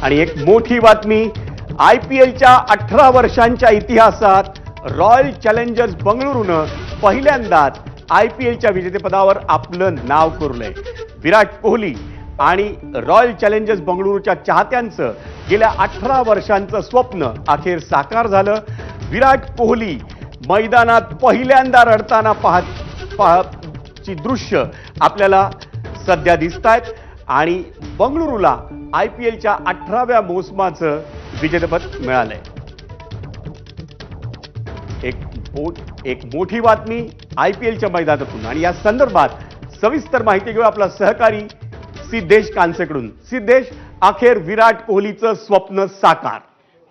आणि एक मोठी बातमी, IPLच्या 18 वर्षांच्या इतिहासात रॉयल चॅलेंजर्स बंगळुरूनं पहिल्यांदाच IPLच्या विजेतेपदावर आपलं नाव कोरलंय. विराट कोहली आणि रॉयल चॅलेंजर्स बंगळुरूच्या चाहत्यांचं गेल्या 18 वर्षांचं स्वप्न अखेर साकार झालं. विराट कोहली मैदानात पहिल्यांदा रडताना पाहची दृश्य आपल्याला सध्या दिसतायत आणि बंगळुरूला IPLच्या 18व्या मोसमाचं विजेतेपद मिळालंय. एक मोठी बातमी IPLच्या मैदानातून आणि या संदर्भात सविस्तर माहिती घेऊ आपला सहकारी सिद्धेश कांसेकडून. सिद्धेश, अखेर विराट कोहलीचं स्वप्न साकार.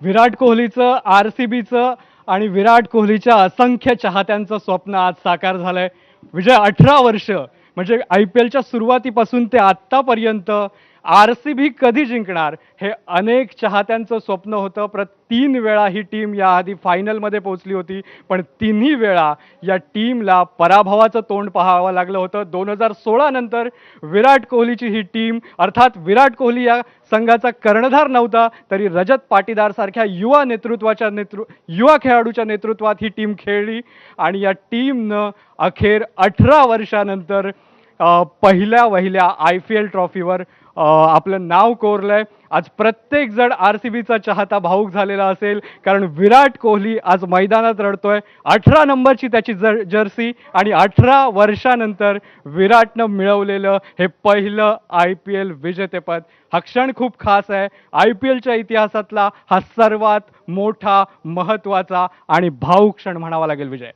विराट कोहलीचं, RCBचं आणि विराट कोहलीच्या असंख्य चाहत्यांचं स्वप्न आज साकार झालंय. विजय, 18 वर्ष म्हणजे IPLच्या सुरुवातीपासून ते आत्तापर्यंत RCB कधी जिंकणार हे अनेक चाहत्यांचं स्वप्न होतं. 3 वेळा ही टीम याआधी फायनलमध्ये पोहोचली होती, पण तिन्ही वेळा या टीमला पराभवाचं तोंड पाहावं लागलं होतं. 2016 नंतर विराट कोहलीची ही टीम, अर्थात विराट कोहली या संघाचा कर्णधार नव्हता तरी रजत पाटीदार सारख्या युवा खेळाडूच्या नेतृत्वात ही टीम खेळली आणि या टीमनं अखेर 18 वर्षानंतर पहिल्या वहिल्या IPL ट्रॉफीवर आपलं नाव कोरलंय. आज प्रत्येक जण RCBचा चाहता भावुक झालेला असेल, कारण विराट कोहली आज मैदानात रडतोय. 18 नंबरची त्याची जर्सी आणि 18 वर्षानंतर विराटनं मिळवलेलं हे पहिलं IPL विजेतेपद. हा क्षण खूप खास आहे. IPLच्या इतिहासातला हा सर्वात मोठा, महत्त्वाचा आणि भावुक क्षण म्हणावा लागेल. विजय,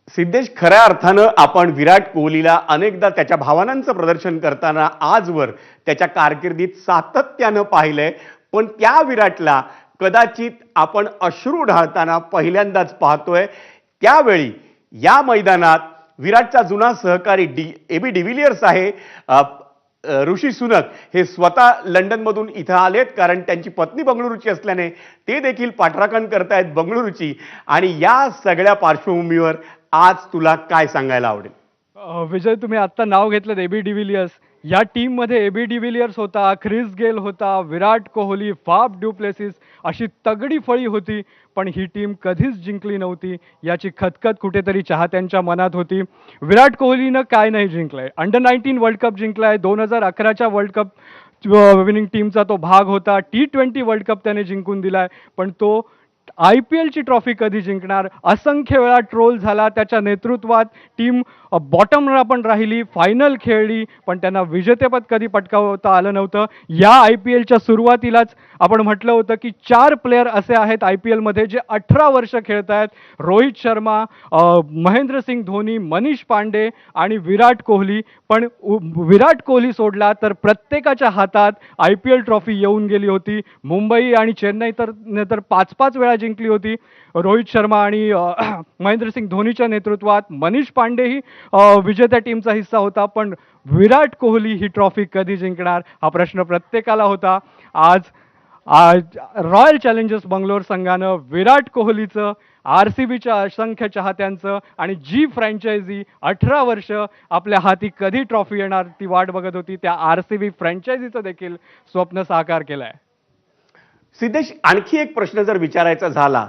सिद्धेश, खऱ्या अर्थानं आपण विराट कोहलीला अनेकदा त्याच्या भावनांचं प्रदर्शन करताना आजवर त्याच्या कारकिर्दीत सातत्यानं पाहिलंय, पण त्या विराटला कदाचित आपण अश्रू ढाळताना पहिल्यांदाच पाहतोय. त्यावेळी या मैदानात विराटचा जुना सहकारी AB डिव्हिलियर्स आहे, ऋषी सुनक, हे स्वतः लंडनमधून इथं आलेत, कारण त्यांची पत्नी बंगळुरूची असल्याने ते देखील पाठराखण करतायत बंगळुरूची. आणि या सगळ्या पार्श्वभूमीवर आज तुला काय सांगायला आवडेल? विजय, तुम्ही आत्ता नाव घेतलं AB डिव्हिलियर्स. या टीममध्ये AB डिव्हिलियर्स होता, ख्रिस गेल होता, Virat Kohli, Faf du Plessis अशी तगडी फळी होती, पण ही टीम कधीच जिंकली नव्हती याची खतखत कुठेतरी चाहत्यांच्या मनात होती. विराट कोहलीनं काय नाही जिंकलंय. अंडर-19 वर्ल्ड कप जिंकलाय, 2011च्या वर्ल्ड कप विनिंग टीमचा तो भाग होता. T20 वर्ल्ड कप त्याने जिंकून दिलाय, पण तो IPLची ट्रॉफी कधी जिंकणार? असंख्य वेळा ट्रोल झाला. त्याच्या नेतृत्वात टीम बॉटमला पण राहिली, फायनल खेळली, पण त्यांना विजेतेपद कधी पटकावता आलं नव्हतं. या IPLच्या सुरुवातीलाच आपण म्हटलं होतं की 4 प्लेयर असे आहेत IPLमध्ये जे 18 वर्ष खेळत आहेत. रोहित शर्मा, महेंद्रसिंग धोनी, मनीष पांडे आणि विराट कोहली. पण विराट कोहली सोडला तर प्रत्येकाच्या हातात IPL ट्रॉफी येऊन गेली होती. मुंबई आणि चेन्नई तर 5-5 वेळा जिंकली होती रोहित शर्मा आणि महेंद्रसिंग धोनीच्या नेतृत्वात. मनीष पांडेही विजेत्या टीमचा हिस्सा होता, पण विराट कोहली ही ट्रॉफी कधी जिंकणार हा प्रश्न प्रत्येकाला होता. आज रॉयल चॅलेंजर्स बंगलोर संघानं विराट कोहलीचं, RCBच्या असंख्य चाहत्यांचं आणि जी फ्रँचायझी 18 वर्ष आपल्या हाती कधी ट्रॉफी येणार ती वाट बघत होती, त्या RCB फ्रँचायझीचं देखील स्वप्न साकार केलंय. सिद्धेश, आणखी एक प्रश्न जर विचारायचा झाला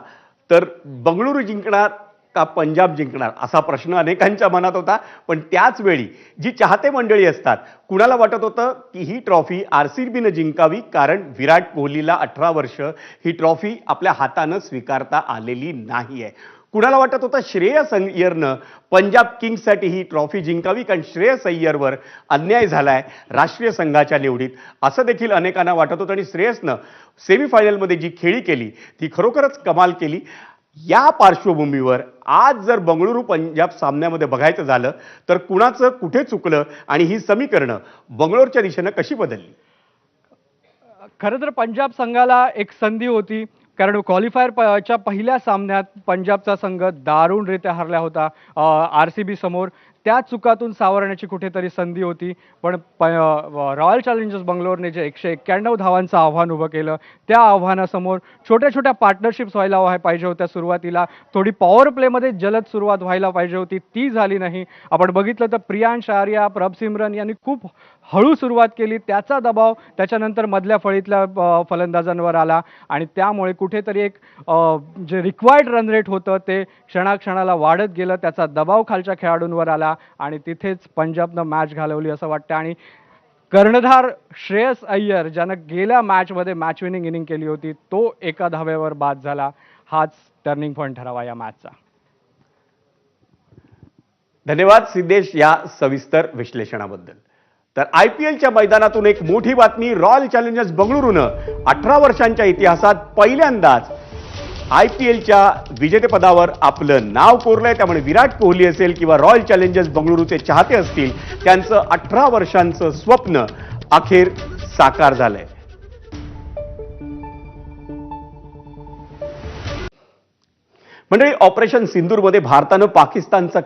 तर बंगळुरू जिंकणार का पंजाब जिंकणार असा प्रश्न अनेकांच्या मनात होता. पण त्याच वेळी जी चाहते मंडळी असतात, कुणाला वाटत होतं की ही ट्रॉफी RCBनं जिंकावी, कारण विराट कोहलीला 18 वर्ष ही ट्रॉफी आपल्या हातानं स्वीकारता आलेली नाही आहे. कुणाला वाटत होतं श्रेयस अय्यरनं पंजाब किंग्ससाठी ही ट्रॉफी जिंकावी, कारण श्रेयस अय्यरवर अन्याय झालाय राष्ट्रीय संघाच्या निवडीत, असं देखील अनेकांना वाटत होतं. आणि श्रेयसनं सेमीफायनलमध्ये जी खेळी केली ती खरोखरच कमाल केली. या पार्श्वभूमीवर आज जर बंगळुरू पंजाब सामन्यामध्ये बघायचं झालं तर कुणाचं कुठे चुकलं आणि ही समीकरणं बंगळुरूच्या दिशेनं कशी बदलली? खरं तर पंजाब संघाला एक संधी होती, कारण क्वालिफायरच्या पहिल्या सामन्यात पंजाबचा संघ दारुणरित्या हरला होता RCB समोर. त्या चुकातून सावरण्याची कुठेतरी संधी होती, पण रॉयल चॅलेंजर्स बंगलोरने जे 191 धावांचं आव्हान उभं केलं, त्या आव्हानासमोर छोट्या छोट्या पार्टनरशिप्स व्हायला पाहिजे होत्या. सुरुवातीला थोडी पॉवर प्लेमध्ये जलद सुरुवात व्हायला पाहिजे होती, ती झाली नाही. आपण बघितलं तर प्रियांश आर्या, प्रभसिमरन यांनी खूप हळू सुरुवात केली, त्याचा दबाव त्याच्यानंतर मधल्या फळीतल्या फलंदाजांवर आला आणि त्यामुळे कुठेतरी एक जे रिक्वायर्ड रन रेट होतं ते क्षणाक्षणाला वाढत गेलं. त्याचा दबाव खालच्या खेळाडूंवर आला आणि तिथेच पंजाबनं मॅच घालवली असं वाटतं. आणि कर्णधार श्रेयस अय्यर ज्यानं गेल्या मॅचमध्ये मॅच विनिंग इनिंग केली होती, तो एका धाब्यावर बाद झाला. हाच टर्निंग पॉईंट ठरावा या मॅचचा. धन्यवाद सिद्धेश या सविस्तर विश्लेषणाबद्दल. तर IPLच्या मैदानातून एक मोठी बातमी. रॉयल चॅलेंजर्स बंगळुरूनं 18 वर्षांच्या इतिहासात पहिल्यांदाच IPLच्या विजेतेपदावर आपलं नाव कोरलंय. त्यामुळे विराट कोहली असेल किंवा रॉयल चॅलेंजर्स बंगळुरूचे चाहते असतील, त्यांचं 18 वर्षांचं स्वप्न अखेर साकार झालंय. मंडळी, ऑपरेशन सिंदूरमध्ये भारतानं पाकिस्तानचा